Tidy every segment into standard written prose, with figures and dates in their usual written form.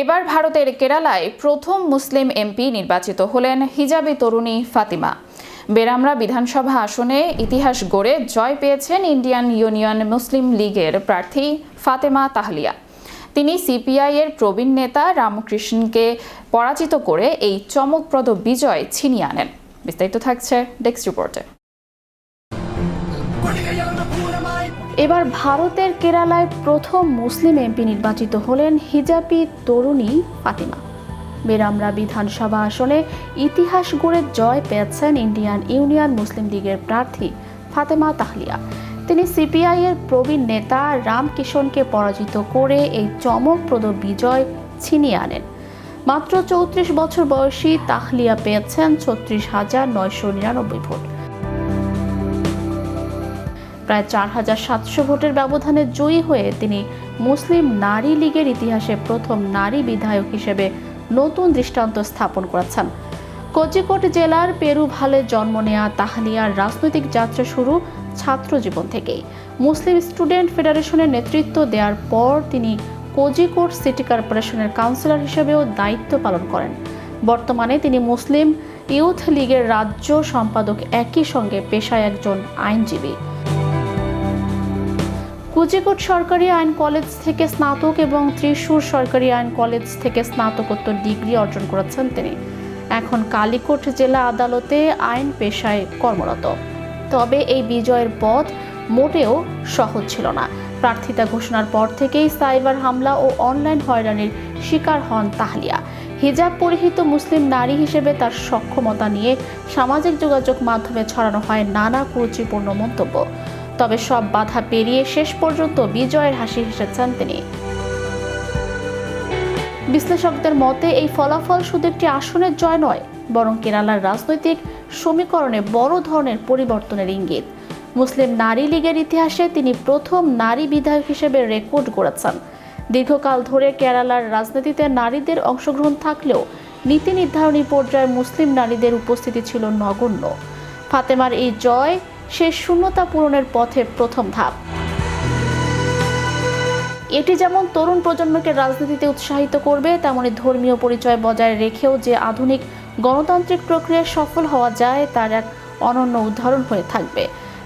এবার ভারতের কেরালায় প্রথম মুসলিম এমপি নির্বাচিত হলেন হিজাবি তরুণী ফাতিমা। বেরামরা বিধানসভা আসনে ইতিহাস গড়ে জয় পেয়েছেন ইন্ডিয়ান ইউনিয়ন মুসলিম লীগের প্রার্থী ফাতেমা তাহলিয়া। তিনি সিপিআই এর প্রবীণ নেতা রামকৃষ্ণকে পরাজিত করে এই চমকপ্রদ বিজয় ছিনিয়ে আনেন। বিস্তারিত থাকছে ডেস্ক রিপোর্টে। এবার ভারতের কেরালায় প্রথম মুসলিম এমপি নির্বাচিত হলেন হিজাবি তরুণী ফাতিমা। বেরামরা বিধানসভা আসনে ইতিহাস গড়ে জয় পেয়েছেন ইন্ডিয়ান ইউনিয়ন মুসলিম লীগের প্রার্থী ফাতেমা তাহলিয়া। তিনি সিপিআই এর প্রবীণ নেতা রামকিষণকে পরাজিত করে এই চমকপ্রদ বিজয় ছিনিয়ে আনেন। মাত্র 34 বছর বয়সী তাহলিয়া পেয়েছেন 36,999 ভোট। প্রায় 4,700 ভোটের ব্যবধানে জয়ী হয়ে তিনি মুসলিম নারী লীগের ইতিহাসে প্রথম নারী বিধায়ক হিসেবে নতুন দৃষ্টান্ত স্থাপন করেছেন। কোজিকোড জেলার পেরুভালে জন্ম নেয়া তাহলিয়ার রাজনৈতিক যাত্রা শুরু ছাত্র জীবন থেকেই। মুসলিম স্টুডেন্ট ফেডারেশনের নেতৃত্ব দেওয়ার পর তিনি কোজিকোড সিটি কর্পোরেশনের কাউন্সিলর হিসেবেও দায়িত্ব পালন করেন। বর্তমানে তিনি মুসলিম ইউথ লীগের রাজ্য সম্পাদক, একই সঙ্গে পেশায় একজন আইনজীবী। কোজিকোড সরকারি আইন কলেজ থেকে স্নাতক এবং ত্রিশূর সরকারি আইন কলেজ থেকে স্নাতকোত্তর ডিগ্রি অর্জন করেছেন তিনি। এখন কালিকট জেলা আদালতে আইন পেশায় কর্মরত। তবে এই বিজয়ের পথ মোটেও সহজ ছিল না। প্রার্থিতা ঘোষণার পর থেকেই সাইবার হামলা ও অনলাইন হয়রানির শিকার হন তাহলিয়া। হিজাব পরিহিত মুসলিম নারী হিসেবে তার সক্ষমতা নিয়ে সামাজিক যোগাযোগ মাধ্যমে ছড়ানো হয় নানা কুরুচিপূর্ণ মন্তব্য। তবে সব বাধা পেরিয়ে শেষ পর্যন্ত বিজয়ের হাসি হেসেছেন তিনি। বিশ্লেষকদের মতে এই ফলাফল শুধু একটি আসনের জয় নয়, বরং কেরালার রাজনৈতিক সমীকরণে বড় ধরনের পরিবর্তনের ইঙ্গিত। মুসলিম নারী লীগের ইতিহাসে তিনি প্রথম নারী বিধায়ক হিসেবে রেকর্ড গড়েছেন। দীর্ঘকাল ধরে কেরালার রাজনীতিতে নারীদের অংশগ্রহণ থাকলেও নীতি নির্ধারণী পর্যায়ে মুসলিম নারীদের উপস্থিতি ছিল নগণ্য। ফাতেমার এই জয় সেই শূন্যতা পূরণের পথে প্রথম ধাপ। এটি যেমন তরুণ প্রজন্মকে রাজনীতিতে উৎসাহিত করবে, তেমনি ধর্মীয় পরিচয় বজায় রেখেও যে আধুনিক গণতান্ত্রিক প্রক্রিয়ায় সফল হওয়া যায় তার এক অনন্য উদাহরণ হয়ে থাকবে।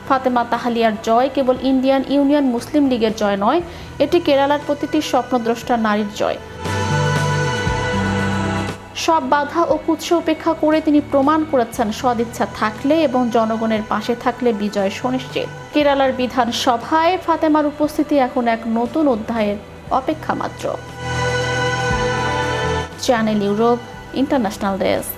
ফাতেমা তাহলিয়ার জয় কেবল ইন্ডিয়ান ইউনিয়ন মুসলিম লীগের জয় নয়, এটি কেরালার প্রতিটি স্বপ্নদ্রষ্টা নারীর জয়। সব বাধা ও কুৎসা উপেক্ষা করে তিনি প্রমাণ করেছেন সদিচ্ছা থাকলে এবং জনগণের পাশে থাকলে বিজয় সুনিশ্চিত। কেরালার বিধানসভায় ফাতেমার উপস্থিতি এখন এক নতুন অধ্যায়ের অপেক্ষা মাত্র। Channel Europe international desk.